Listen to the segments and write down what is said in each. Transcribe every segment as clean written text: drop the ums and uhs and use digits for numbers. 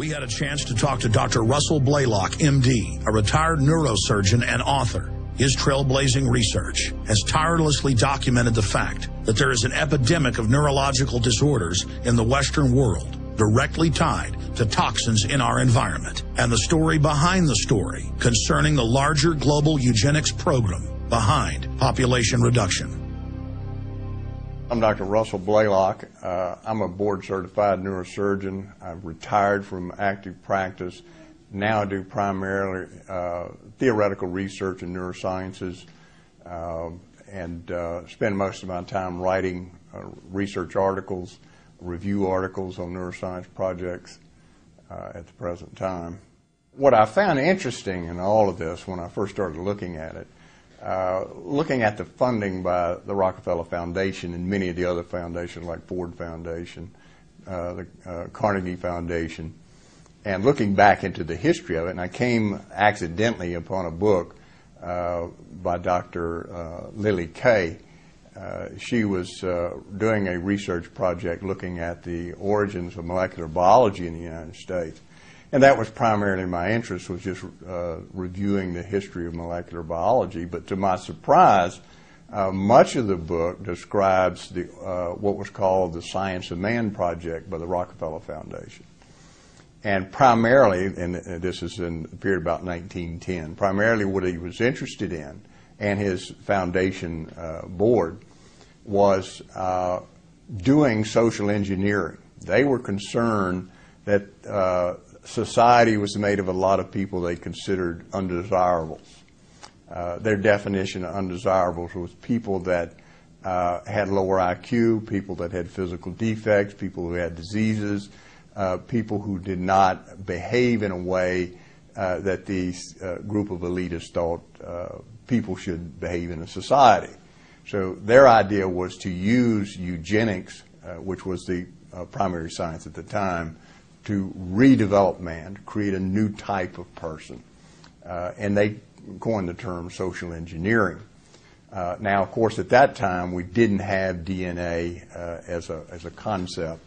We had a chance to talk to Dr. Russell Blaylock, MD, a retired neurosurgeon and author. His trailblazing research has tirelessly documented the fact that there is an epidemic of neurological disorders in the Western world, directly tied to toxins in our environment, and the story behind the story concerning the larger global eugenics program behind population reduction. I'm Dr. Russell Blaylock. I'm a board-certified neurosurgeon. I've retired from active practice. Now I do primarily theoretical research in neurosciences and spend most of my time writing research articles, review articles on neuroscience projects at the present time. What I found interesting in all of this when I first started looking at it, looking at the funding by the Rockefeller Foundation and many of the other foundations like Ford Foundation, the Carnegie Foundation, and looking back into the history of it, and I came accidentally upon a book by Dr. Lily Kay. She was doing a research project looking at the origins of molecular biology in the United States. And that was primarily my interest, was just reviewing the history of molecular biology. But to my surprise, much of the book describes what was called the Science of Man project by the Rockefeller Foundation. And primarily, and this is in the period about 1910, primarily what he was interested in, and his foundation board, was doing social engineering. They were concerned that society was made of a lot of people they considered undesirables. Their definition of undesirables was people that had lower IQ, people that had physical defects, people who had diseases, people who did not behave in a way that these group of elitists thought people should behave in a society. So their idea was to use eugenics, which was the primary science at the time, to redevelop man, to create a new type of person. And they coined the term social engineering. Now, of course, at that time, we didn't have DNA as a concept.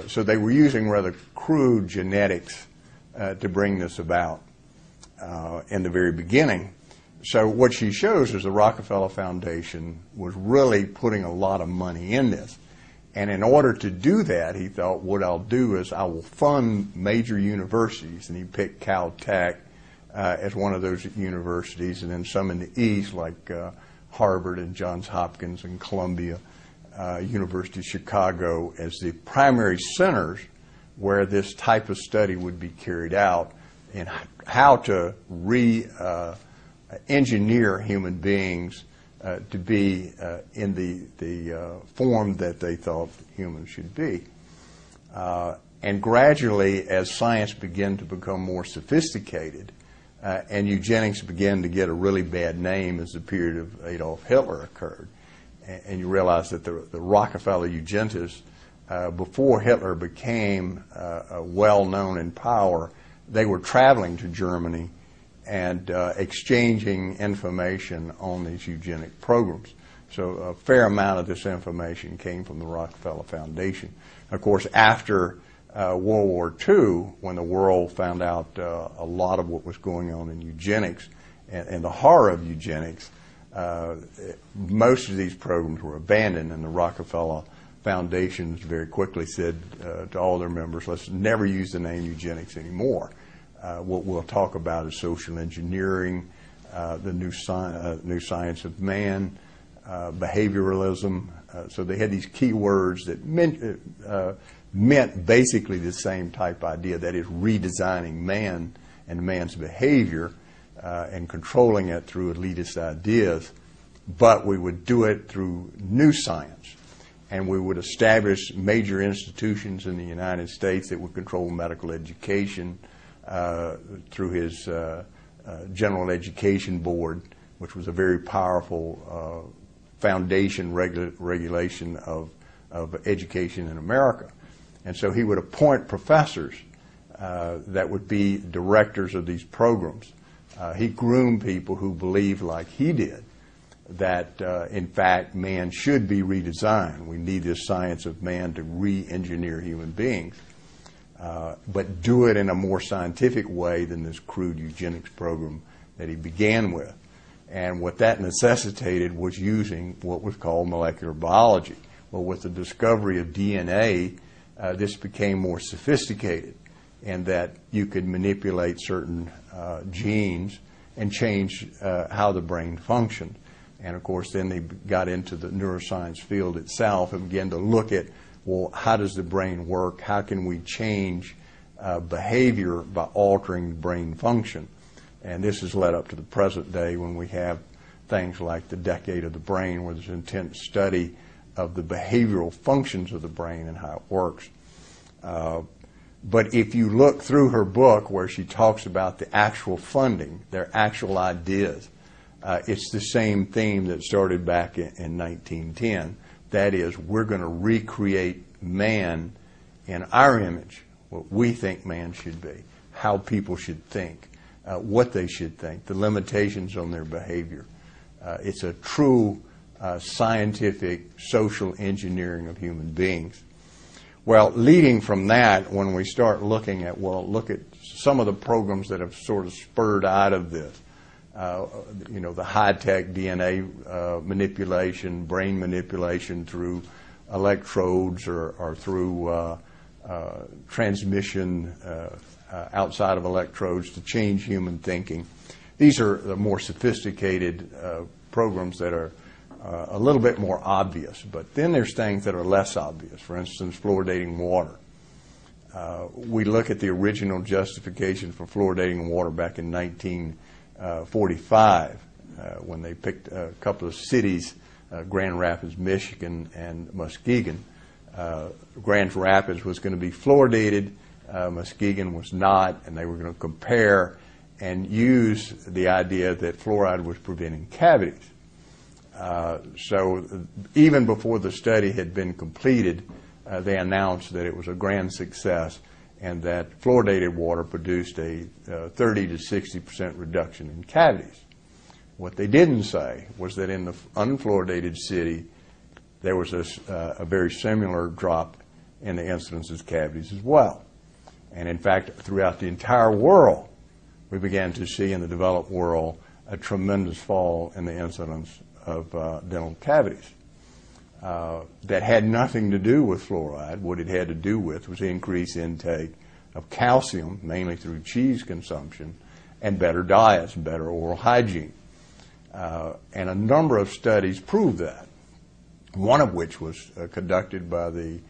So they were using rather crude genetics to bring this about in the very beginning. So what she shows is the Rockefeller Foundation was really putting a lot of money in this. And in order to do that, he thought, what I'll do is I will fund major universities. And he picked Caltech as one of those universities, and then some in the East like Harvard and Johns Hopkins and Columbia, University of Chicago, as the primary centers where this type of study would be carried out and how to re-engineer human beings to be in the form that they thought humans should be. And gradually, as science began to become more sophisticated, and eugenics began to get a really bad name as the period of Adolf Hitler occurred, and you realize that the Rockefeller eugenicists, before Hitler became well-known in power, they were traveling to Germany and exchanging information on these eugenic programs. So a fair amount of this information came from the Rockefeller Foundation. Of course, after World War II, when the world found out a lot of what was going on in eugenics and the horror of eugenics, most of these programs were abandoned, and the Rockefeller Foundations very quickly said to all their members, let's never use the name eugenics anymore. What we'll talk about is social engineering, the new science of man, behavioralism. So they had these key words that meant basically the same type idea, that is redesigning man and man's behavior and controlling it through elitist ideas, but we would do it through new science. And we would establish major institutions in the United States that would control medical education, through his General Education Board, which was a very powerful foundation regulation of education in America. And so he would appoint professors that would be directors of these programs. He groomed people who believed, like he did, that in fact man should be redesigned. We need this science of man to re-engineer human beings. but do it in a more scientific way than this crude eugenics program that he began with. And what that necessitated was using what was called molecular biology. Well, with the discovery of DNA, this became more sophisticated, in that you could manipulate certain genes and change how the brain functioned. And of course, then they got into the neuroscience field itself and began to look at, well, how does the brain work? How can we change behavior by altering brain function? And this has led up to the present day, when we have things like the Decade of the Brain, where there's an intense study of the behavioral functions of the brain and how it works. But if you look through her book, where she talks about the actual funding, their actual ideas, it's the same theme that started back in 1910. That is, we're going to recreate man in our image, what we think man should be, how people should think, what they should think, the limitations on their behavior. It's a true scientific social engineering of human beings. Well, leading from that, when we start looking at, well, look at some of the programs that have sort of spurred out of this, the high-tech DNA manipulation, brain manipulation through electrodes or through transmission outside of electrodes to change human thinking. These are the more sophisticated programs that are a little bit more obvious, but then there's things that are less obvious. For instance, fluoridating water. We look at the original justification for fluoridating water back in 1945 when they picked a couple of cities, Grand Rapids, Michigan, and Muskegon. Grand Rapids was going to be fluoridated, Muskegon was not, and they were going to compare and use the idea that fluoride was preventing cavities. So even before the study had been completed, they announced that it was a grand success and that fluoridated water produced a 30 to 60% reduction in cavities. What they didn't say was that in the unfluoridated city, there was a very similar drop in the incidence of cavities as well. And in fact, throughout the entire world, we began to see in the developed world a tremendous fall in the incidence of dental cavities. That had nothing to do with fluoride. What it had to do with was increased intake of calcium, mainly through cheese consumption, and better diets, better oral hygiene. And a number of studies proved that, one of which was conducted by the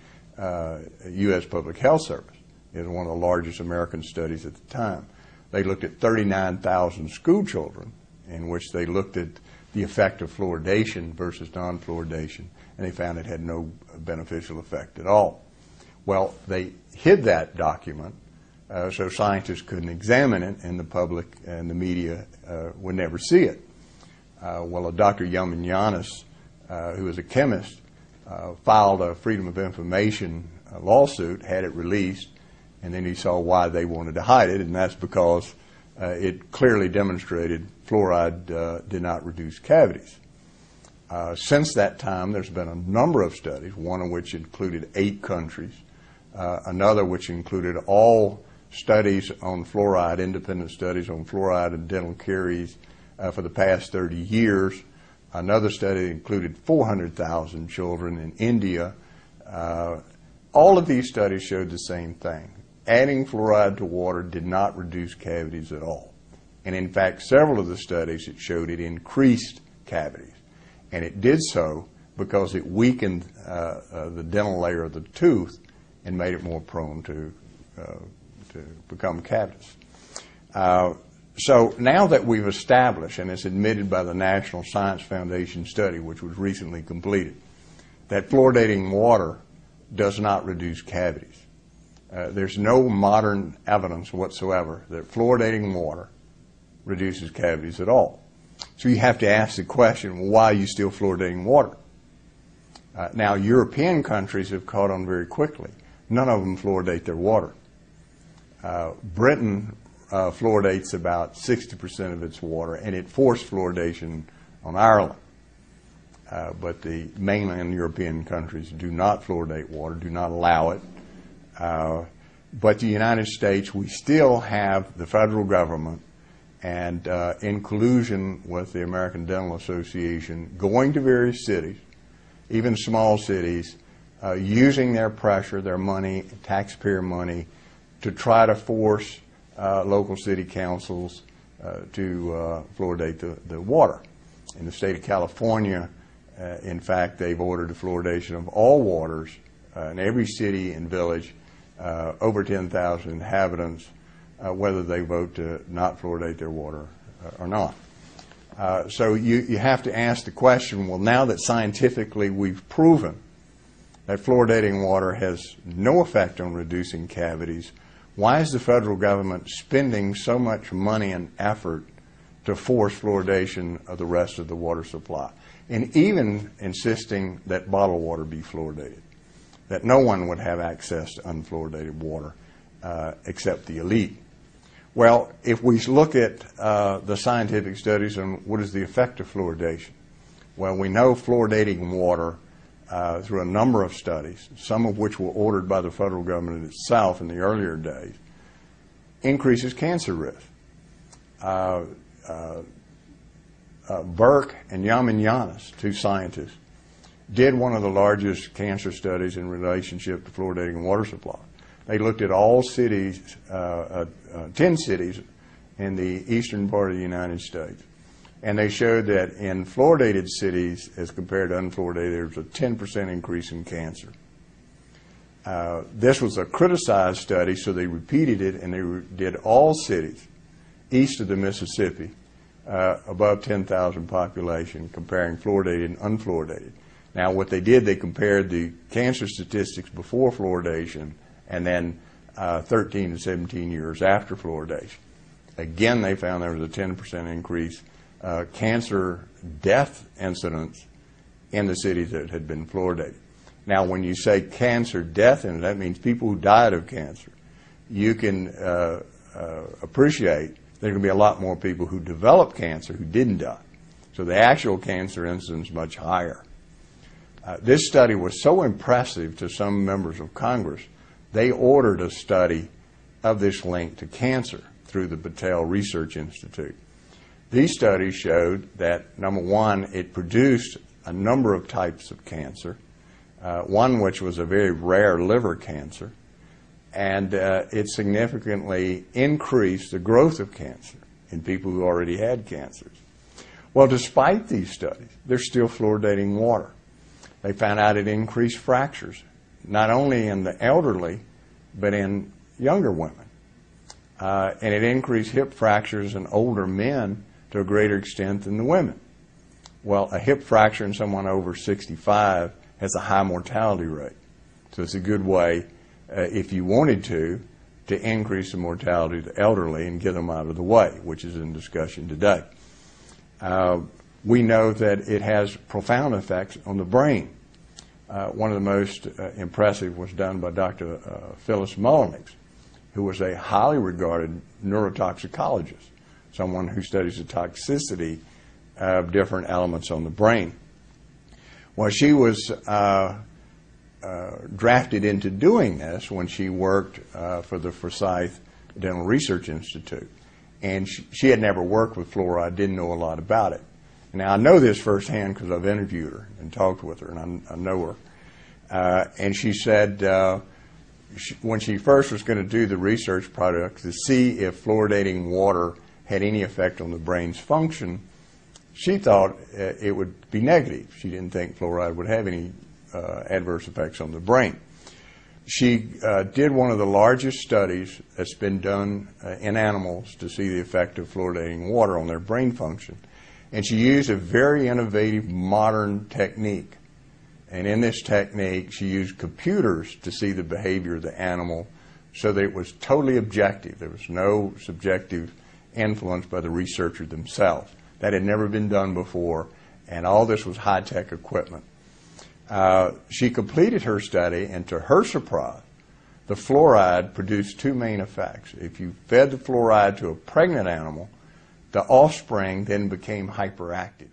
U.S. Public Health Service. It was one of the largest American studies at the time. They looked at 39,000 school children, in which they looked at the effect of fluoridation versus non-fluoridation, and they found it had no beneficial effect at all. Well, they hid that document so scientists couldn't examine it, and the public and the media would never see it. Well, Dr. Yamagiannis, who was a chemist, filed a Freedom of Information lawsuit, had it released, and then he saw why they wanted to hide it, and that's because it clearly demonstrated fluoride did not reduce cavities. Since that time, there's been a number of studies, one of which included 8 countries, another which included all studies on fluoride, independent studies on fluoride and dental caries for the past 30 years. Another study included 400,000 children in India. All of these studies showed the same thing. Adding fluoride to water did not reduce cavities at all. And in fact, several of the studies it showed it increased cavities. And it did so because it weakened the dental layer of the tooth and made it more prone to become cavities. So now that we've established, and it's admitted by the National Science Foundation study, which was recently completed, that fluoridating water does not reduce cavities. There's no modern evidence whatsoever that fluoridating water reduces cavities at all. So you have to ask the question, well, why are you still fluoridating water? Now, European countries have caught on very quickly. None of them fluoridate their water. Britain fluoridates about 60% of its water, and it forced fluoridation on Ireland. But the mainland European countries do not fluoridate water, do not allow it. But the United States, we still have the federal government and in collusion with the American Dental Association going to various cities, even small cities, using their pressure, their money, taxpayer money, to try to force local city councils to fluoridate the water. In the state of California, in fact, they've ordered the fluoridation of all waters in every city and village over 10,000 inhabitants, whether they vote to not fluoridate their water or not. So you have to ask the question, well, now that scientifically we've proven that fluoridating water has no effect on reducing cavities, why is the federal government spending so much money and effort to force fluoridation of the rest of the water supply, and even insisting that bottled water be fluoridated, that no one would have access to unfluoridated water except the elite? Well, if we look at the scientific studies on what is the effect of fluoridation, well, we know fluoridating water through a number of studies, some of which were ordered by the federal government itself in the earlier days, increases cancer risk. Burke and Yamin, two scientists, did one of the largest cancer studies in relationship to fluoridating water supply. They looked at all cities, 10 cities in the eastern part of the United States. And they showed that in fluoridated cities, as compared to unfluoridated, there was a 10% increase in cancer. This was a criticized study, so they repeated it, and they did all cities east of the Mississippi, above 10,000 population, comparing fluoridated and unfluoridated. Now, what they did, they compared the cancer statistics before fluoridation and then 13 to 17 years after fluoridation. Again, they found there was a 10% increase cancer death incidence in the cities that had been fluoridated. Now, when you say cancer death incidence, that means people who died of cancer. You can appreciate there are going to be a lot more people who developed cancer who didn't die. So the actual cancer incidence is much higher. This study was so impressive to some members of Congress, they ordered a study of this link to cancer through the Battelle Research Institute. These studies showed that, number one, it produced a number of types of cancer, one which was a very rare liver cancer, and it significantly increased the growth of cancer in people who already had cancers. Well, despite these studies, they're still fluoridating water. They found out it increased fractures, not only in the elderly, but in younger women. And it increased hip fractures in older men to a greater extent than the women. Well, a hip fracture in someone over 65 has a high mortality rate. So it's a good way, if you wanted to increase the mortality of the elderly and get them out of the way, which is in discussion today. We know that it has profound effects on the brain. One of the most impressive was done by Dr. Phyllis Mullenix, who was a highly regarded neurotoxicologist, someone who studies the toxicity of different elements on the brain. Well, she was drafted into doing this when she worked for the Forsyth Dental Research Institute. And she had never worked with fluoride, didn't know a lot about it. Now, I know this firsthand because I've interviewed her and talked with her, and I know her. And she said when she first was going to do the research project to see if fluoridating water had any effect on the brain's function, she thought it would be negative. She didn't think fluoride would have any adverse effects on the brain. She did one of the largest studies that's been done in animals to see the effect of fluoridating water on their brain function. And she used a very innovative modern technique. And in this technique, she used computers to see the behavior of the animal so that it was totally objective. There was no subjective influence by the researcher themselves. That had never been done before, and all this was high-tech equipment. She completed her study, and to her surprise, the fluoride produced two main effects. If you fed the fluoride to a pregnant animal, the offspring then became hyperactive.